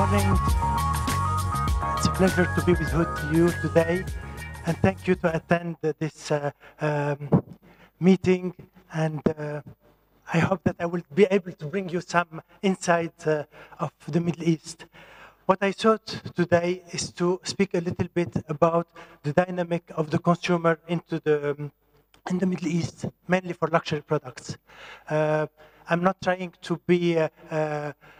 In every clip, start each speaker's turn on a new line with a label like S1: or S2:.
S1: morning. It's a pleasure to be with you today, and thank you to attend this meeting. And I hope that I will be able to bring you some insight of the Middle East. What I thought today is to speak a little bit about the dynamic of the consumer in the Middle East, mainly for luxury products. I'm not trying to be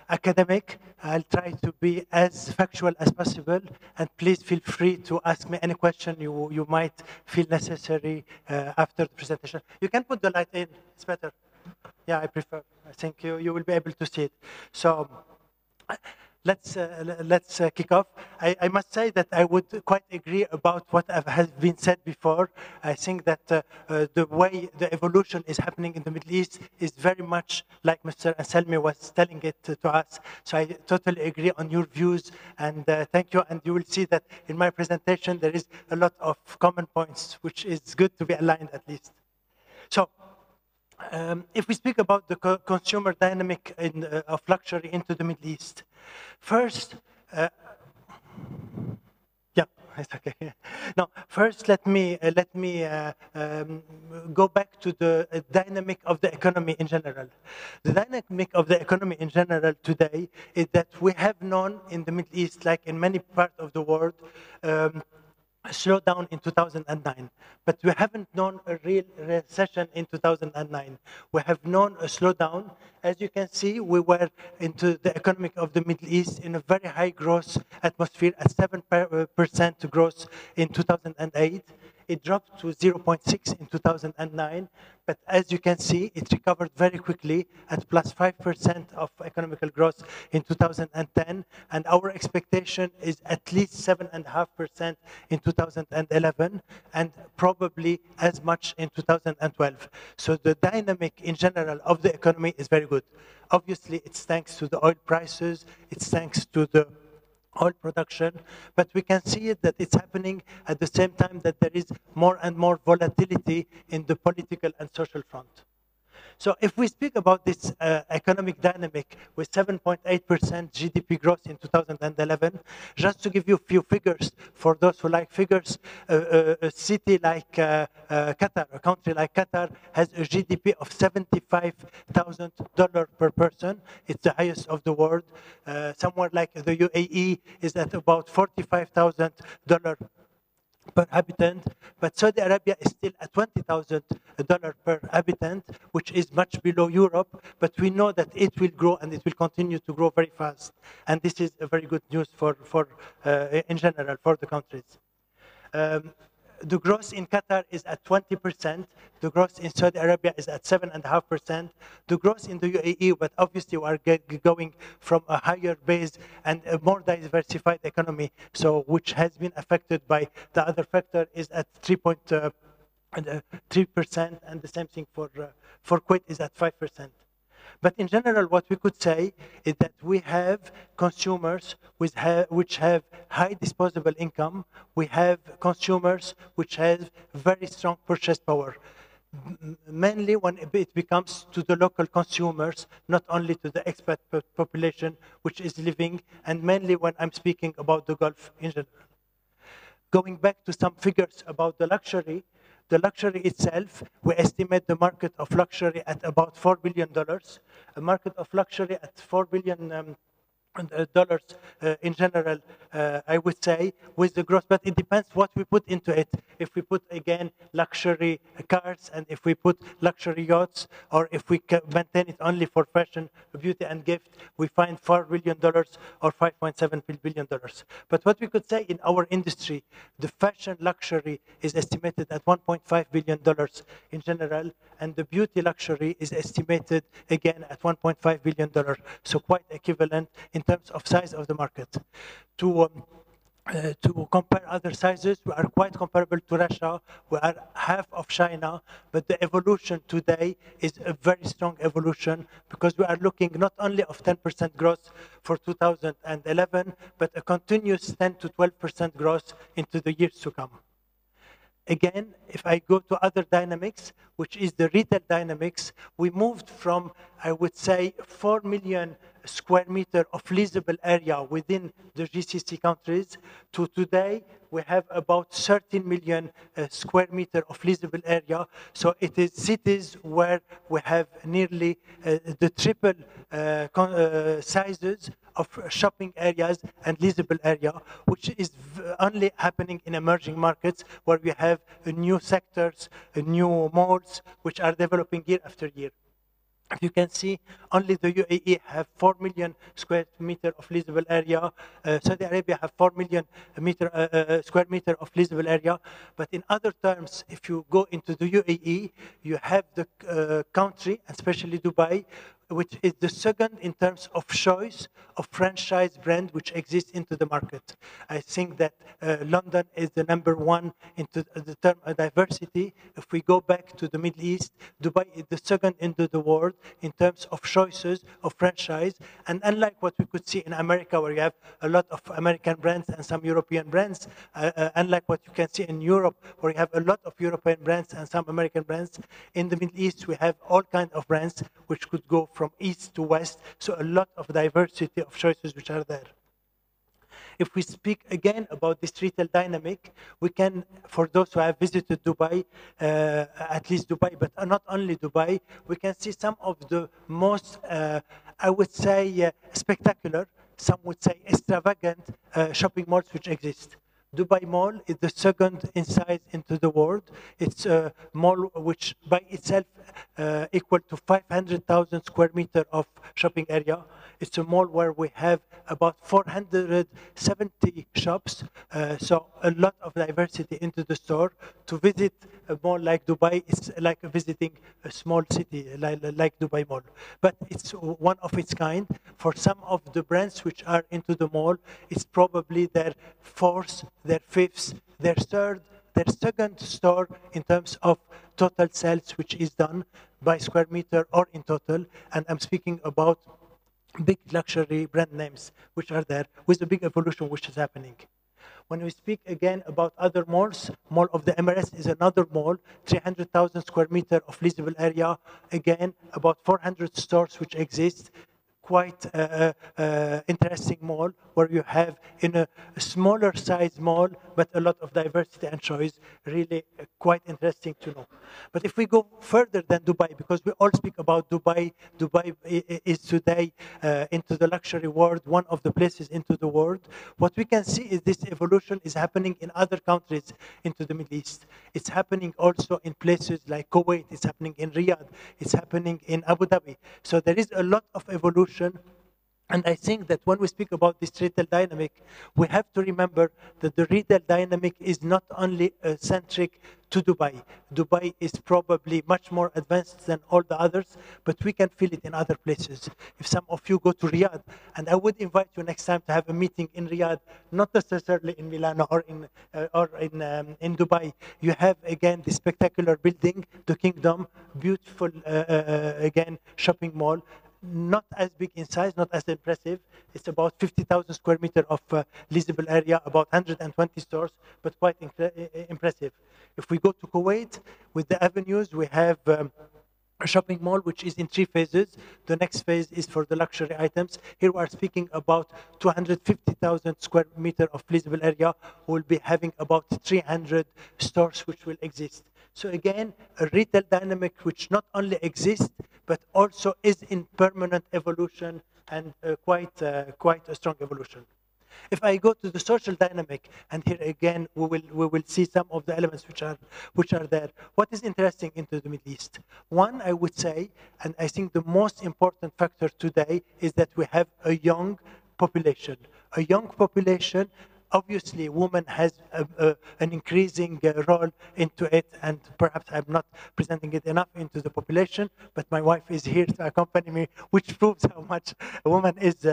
S1: academic. I'll try to be as factual as possible, and please feel free to ask me any question you might feel necessary after the presentation. You can put the light in, it's better. Yeah, I prefer. I think you will be able to see it. So let's kick off. I must say that I would quite agree about what has been said before. I think that the way the evolution is happening in the Middle East is very much like Mr. Anselmi was telling it to us. So I totally agree on your views, and thank you. And you will see that in my presentation there is a lot of common points, which is good to be aligned at least. So if we speak about the consumer dynamic of luxury into the Middle East, first, yeah, it's okay. No, first let me go back to the dynamic of the economy in general. The dynamic of the economy in general today is that we have known in the Middle East, like in many parts of the world, a slowdown in 2009, but we haven't known a real recession in 2009. We have known a slowdown. As you can see, we were into the economic of the Middle East in a very high growth atmosphere at 7% growth in 2008. It dropped to 0.6 in 2009, but as you can see, it recovered very quickly at plus 5% of economical growth in 2010, and our expectation is at least 7.5% in 2011, and probably as much in 2012. So the dynamic in general of the economy is very good. Obviously, it's thanks to the oil prices, it's thanks to the oil production, but we can see it that it's happening at the same time that there is more and more volatility in the political and social front. So if we speak about this economic dynamic with 7.8% GDP growth in 2011, just to give you a few figures, for those who like figures, a city like Qatar, a country like Qatar, has a GDP of $75,000 per person. It's the highest of the world. Somewhere like the UAE is at about $45,000 per habitant, but Saudi Arabia is still at $20,000 per habitant, which is much below Europe, but we know that it will grow and it will continue to grow very fast. And this is a very good news for in general, for the countries. The growth in Qatar is at 20%. The growth in Saudi Arabia is at 7.5%. The growth in the UAE, but obviously we are going from a higher base and a more diversified economy, so which has been affected by the other factor, is at 3.3%, and the same thing for Kuwait is at 5%. But in general, what we could say is that we have consumers which have high disposable income. We have consumers which have very strong purchase power, mainly when it becomes to the local consumers, not only to the expat population which is living, and mainly when I'm speaking about the Gulf in general. Going back to some figures about the luxury itself, we estimate the market of luxury at about $4 billion. A market of luxury at $4 billion in general, I would say, with the growth, but it depends what we put into it. If we put, again, luxury cars, and if we put luxury yachts, or if we maintain it only for fashion, beauty, and gift, we find $4 billion or $5.7 billion. But what we could say in our industry, the fashion luxury is estimated at $1.5 billion in general, and the beauty luxury is estimated, again, at $1.5 billion, so quite equivalent in terms of size of the market. To compare other sizes, we are quite comparable to Russia. We are half of China, but the evolution today is a very strong evolution, because we are looking not only of 10% growth for 2011, but a continuous 10 to 12% growth into the years to come. Again, if I go to other dynamics, which is the retail dynamics, we moved from, I would say, 4 million square meter of leasable area within the GCC countries to today we have about 13 million square meter of leasable area. So it is cities where we have nearly the triple sizes of shopping areas and leasable area, which is only happening in emerging markets where we have new sectors, new malls, which are developing year after year. If you can see, only the UAE have 4 million square meter of leasable area. Saudi Arabia have 4 million square meter of leasable area. But in other terms, if you go into the UAE, you have the country, especially Dubai, which is the second in terms of choice of franchise brand which exists into the market. I think that London is the #1 into the term of diversity. If we go back to the Middle East, Dubai is the second into the world in terms of choices of franchise. And unlike what we could see in America, where you have a lot of American brands and some European brands, unlike what you can see in Europe, where you have a lot of European brands and some American brands, in the Middle East, we have all kinds of brands which could go from east to west, so a lot of diversity of choices which are there. If we speak again about this retail dynamic, we can, for those who have visited Dubai, at least Dubai, but not only Dubai, we can see some of the most, I would say, spectacular, some would say extravagant shopping malls which exist. Dubai Mall is the second in size into the world. It's a mall which by itself equal to 500,000 square meter of shopping area. It's a mall where we have about 470 shops, so a lot of diversity into the store. To visit a mall like Dubai, it's like visiting a small city like Dubai Mall. But it's one of its kind. For some of the brands which are into the mall, it's probably their fourth, their fifth, their third, their second store in terms of total sales which is done by square meter or in total. And I'm speaking about big luxury brand names which are there with a big evolution which is happening. When we speak again about other malls, Mall of the Emirates is another mall, 300,000 square meter of leasable area, again about 400 stores which exist. Quite interesting mall where you have in a smaller size mall but a lot of diversity and choice, really quite interesting to know. But if we go further than Dubai, because we all speak about Dubai, Dubai is today into the luxury world, one of the places into the world. What we can see is this evolution is happening in other countries into the Middle East. It's happening also in places like Kuwait, it's happening in Riyadh, it's happening in Abu Dhabi. So there is a lot of evolution. And I think that when we speak about this retail dynamic, we have to remember that the retail dynamic is not only centric to Dubai. Dubai is probably much more advanced than all the others, but we can feel it in other places. If some of you go to Riyadh, and I would invite you next time to have a meeting in Riyadh, not necessarily in Milan or in Dubai, you have again the spectacular building, the Kingdom, beautiful again shopping mall. Not as big in size, not as impressive. It's about 50,000 square meter of leasable area, about 120 stores, but quite impressive. If we go to Kuwait, with the avenues, we have a shopping mall which is in 3 phases. The next phase is for the luxury items. Here we are speaking about 250,000 square meter of leasable area. We'll be having about 300 stores which will exist. So again, a retail dynamic which not only exists, but also is in permanent evolution and quite a strong evolution. If I go to the social dynamic, and here again we will see some of the elements which are there. What is interesting into the Middle East? One, I would say, and I think the most important factor today is that we have a young population. A young population. Obviously, women has an increasing role into it, and perhaps I'm not presenting it enough into the population, but my wife is here to accompany me, which proves how much a woman is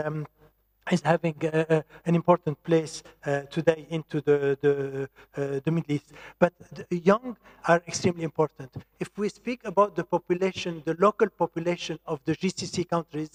S1: having an important place today into the Middle East. But the young are extremely important. If we speak about the population, the local population of the GCC countries,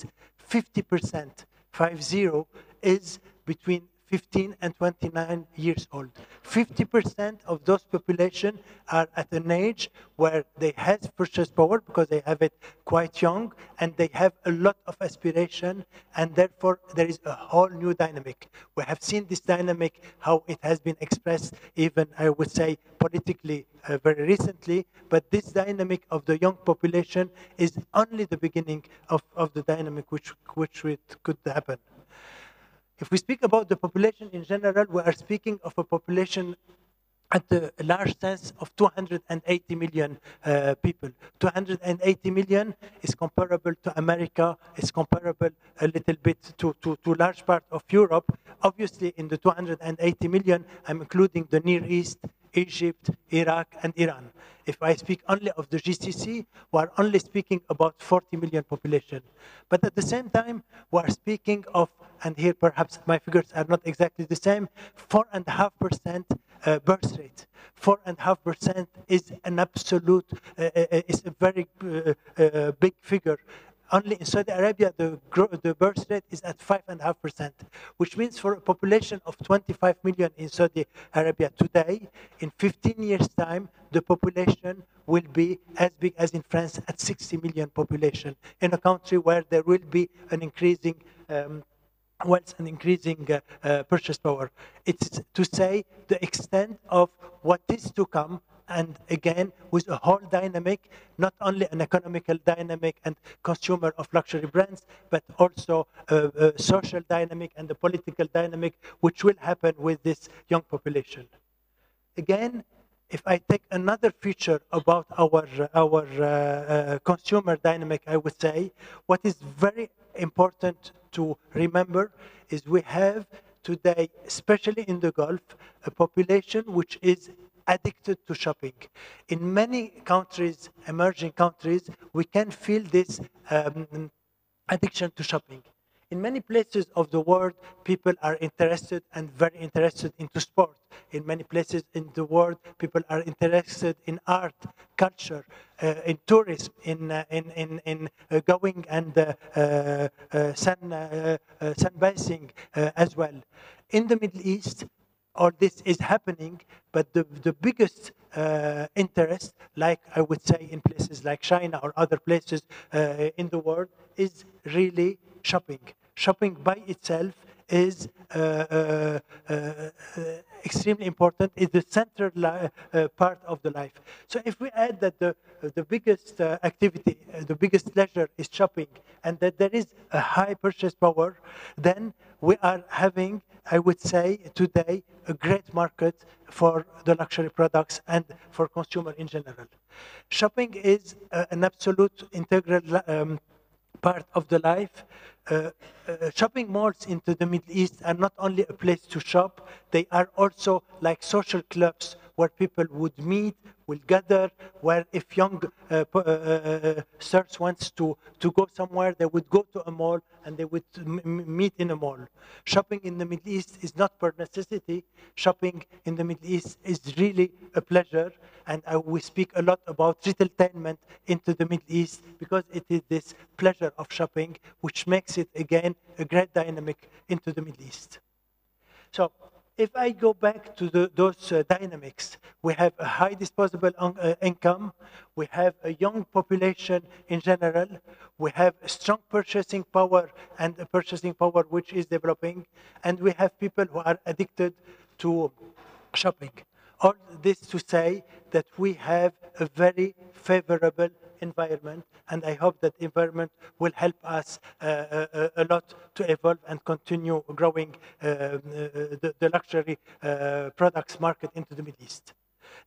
S1: 50%, 50, is between 15 and 29 years old. 50% of those population are at an age where they have purchase power because they have it quite young, and they have a lot of aspiration, and therefore there is a whole new dynamic. We have seen this dynamic, how it has been expressed even, I would say, politically very recently, but this dynamic of the young population is only the beginning of the dynamic which could happen. If we speak about the population in general, we are speaking of a population at the large sense of 280 million people. 280 million is comparable to America, is comparable a little bit to large part of Europe. Obviously, in the 280 million, I'm including the Near East, Egypt, Iraq, and Iran. If I speak only of the GCC, we are only speaking about 40 million population. But at the same time, we are speaking of, and here perhaps my figures are not exactly the same, 4.5% birth rate. 4.5% is an absolute, is a very big figure. Only in Saudi Arabia, the birth rate is at 5.5%, which means for a population of 25 million in Saudi Arabia today, in 15 years' time, the population will be as big as in France at 60 million population, in a country where there will be an increasing wealth and increasing purchase power. It's to say the extent of what is to come, and again, with a whole dynamic, not only an economical dynamic and consumer of luxury brands, but also a social dynamic and a political dynamic, which will happen with this young population. Again, if I take another feature about our consumer dynamic, I would say, what is very important to remember is we have today, especially in the Gulf, a population which is addicted to shopping. In many countries, emerging countries, we can feel this addiction to shopping. In many places of the world, people are interested and very interested into sport. In many places in the world, people are interested in art, culture, in tourism, in going and sunbathing as well. In the Middle East, all this is happening, but the biggest interest, like I would say in places like China or other places in the world, is really shopping. Shopping by itself is extremely important, is the central part of the life. So if we add that the biggest activity, the biggest pleasure is shopping, and that there is a high purchase power, then we are having, I would say, today, a great market for the luxury products and for consumer in general. Shopping is an absolute integral part of the life. Shopping malls into the Middle East are not only a place to shop, they are also like social clubs where people would meet, will gather, where if young search wants to go somewhere, they would go to a mall and they would meet in a mall. Shopping in the Middle East is not per necessity. Shopping in the Middle East is really a pleasure, and we speak a lot about retailtainment into the Middle East because it is this pleasure of shopping which makes it, again, a great dynamic into the Middle East. So, if I go back to those dynamics, we have a high disposable income, we have a young population in general, we have a strong purchasing power and a purchasing power which is developing, and we have people who are addicted to shopping. All this to say that we have a very favorable environment, and I hope that environment will help us a lot to evolve and continue growing the luxury products market into the Middle East.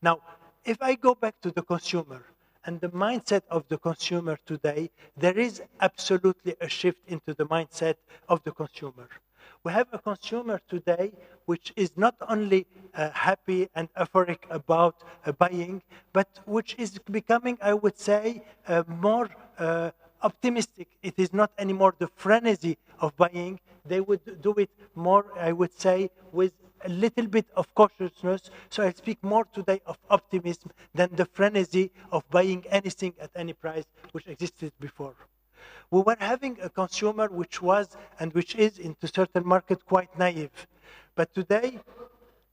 S1: Now, if I go back to the consumer and the mindset of the consumer today, there is absolutely a shift into the mindset of the consumer. We have a consumer today which is not only happy and euphoric about buying, but which is becoming, I would say, more optimistic. It is not anymore the frenzy of buying. They would do it more, I would say, with a little bit of cautiousness. So I speak more today of optimism than the frenzy of buying anything at any price which existed before. We were having a consumer which was and which is into certain market quite naive. But today,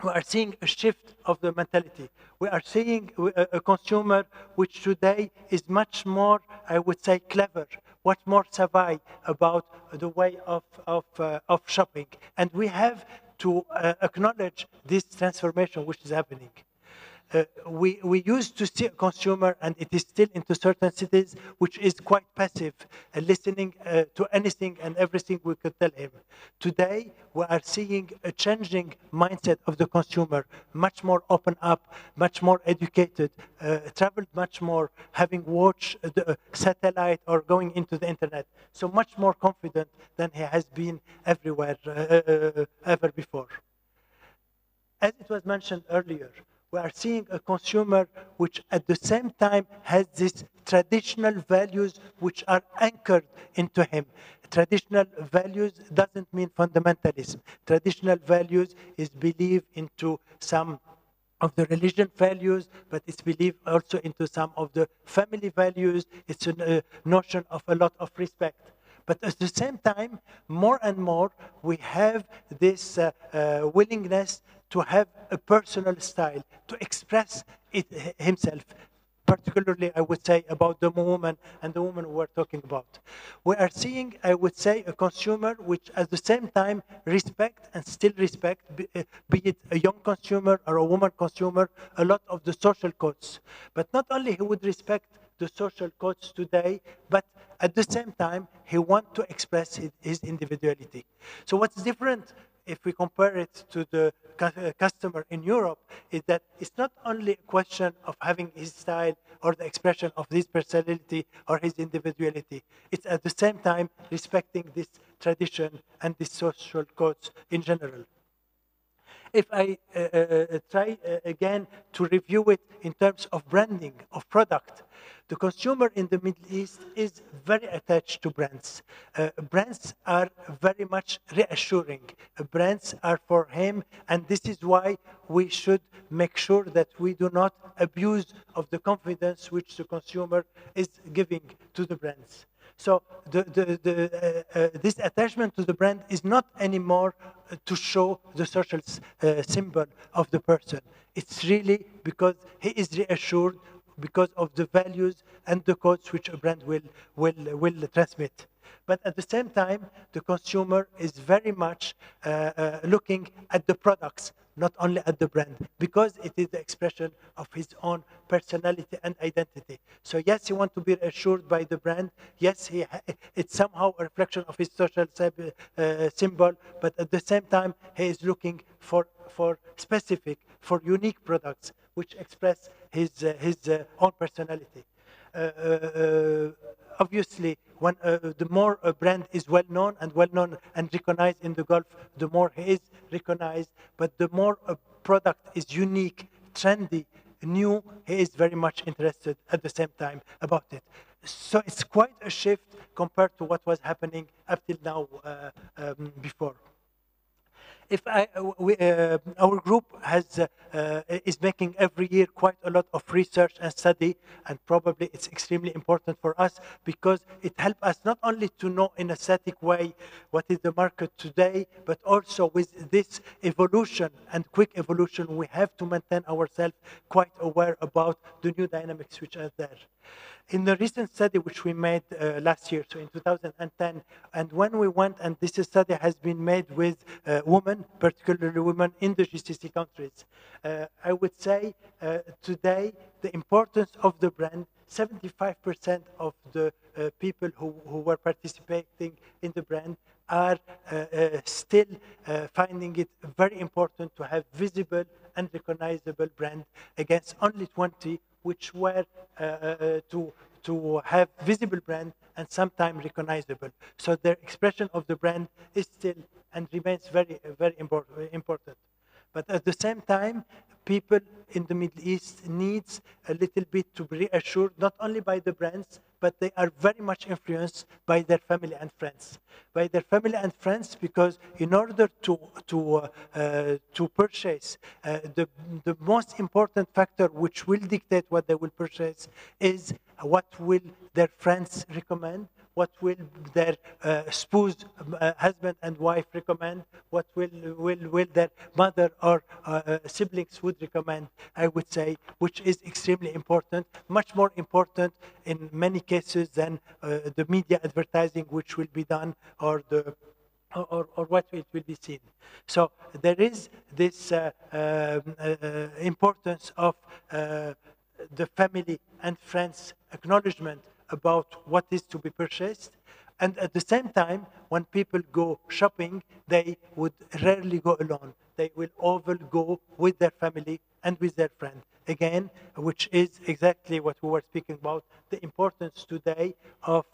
S1: we are seeing a shift of the mentality. We are seeing a consumer which today is much more, I would say, clever, much more savvy about the way of shopping. And we have to acknowledge this transformation which is happening. We used to see a consumer, and it is still into certain cities, which is quite passive, listening to anything and everything we could tell him. Today, we are seeing a changing mindset of the consumer, much more open up, much more educated, traveled much more, having watched the satellite or going into the internet. So much more confident than he has been everywhere, ever before. As it was mentioned earlier, we are seeing a consumer which at the same time has these traditional values which are anchored into him. Traditional values doesn't mean fundamentalism. Traditional values is belief into some of the religion values, but it's belief also into some of the family values. It's a notion of a lot of respect. But at the same time, more and more, we have this willingness to have a personal style, to express it himself, particularly, I would say, about the woman and the woman we're talking about. We are seeing, I would say, a consumer which at the same time respect and still respect, be it a young consumer or a woman consumer, a lot of the social codes. But not only he would respect the social codes today, but at the same time, he wants to express his individuality. So what's different if we compare it to the customer in Europe is that it's not only a question of having his style or the expression of his personality or his individuality. It's at the same time respecting this tradition and these social codes in general. If I try again to review it in terms of branding, of product, the consumer in the Middle East is very attached to brands. Brands are very much reassuring. Brands are for him, and this is why we should make sure that we do not abuse of the confidence which the consumer is giving to the brands. So this attachment to the brand is not anymore to show the social symbol of the person. It's really because he is reassured because of the values and the codes which a brand will transmit. But at the same time, the consumer is very much looking at the products, not only at the brand, because it is the expression of his own personality and identity. So yes, he wants to be assured by the brand. Yes, it's somehow a reflection of his social symbol, but at the same time, he is looking for specific, for unique products which express his own personality. Obviously, when the more a brand is well known and recognized in the Gulf, the more he is recognized. But the more a product is unique, trendy, new, he is very much interested at the same time about it. So it's quite a shift compared to what was happening up till now before. If our group is making every year quite a lot of research and study, and probably it's extremely important for us because it helps us not only to know in a static way what is the market today, but also with this evolution and quick evolution, we have to maintain ourselves quite aware about the new dynamics which are there. In the recent study which we made last year, so in 2010, and when we went, and this study has been made with women, particularly women in the GCC countries, I would say today the importance of the brand, 75% of the people who were participating in the brand are still finding it very important to have visible and recognizable brand against only 20 which were to have visible brand and sometimes recognizable. So their expression of the brand is still and remains very, very important. But at the same time, people in the Middle East needs a little bit to be reassured, not only by the brands, but they are very much influenced by their family and friends. By their family and friends, because in order to purchase, the most important factor which will dictate what they will purchase is what will their friends recommend, what will their spouse, husband and wife recommend, what will their mother or siblings would recommend, I would say, which is extremely important, much more important in many cases than the media advertising which will be done or the or what it will be seen. So there is this importance of the family and friends acknowledgement about what is to be purchased. And at the same time, when people go shopping, they would rarely go alone. They will often go with their family and with their friend. Again, which is exactly what we were speaking about, the importance today of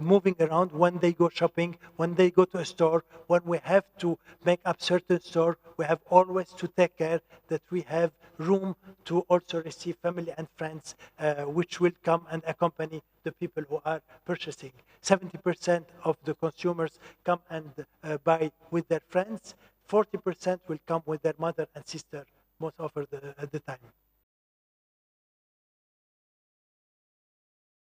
S1: moving around when they go shopping, when they go to a store, when we have to make up certain store, we have always to take care that we have room to also receive family and friends, which will come and accompany the people who are purchasing. 70% of the consumers come and buy with their friends. 40% will come with their mother and sister most of the time.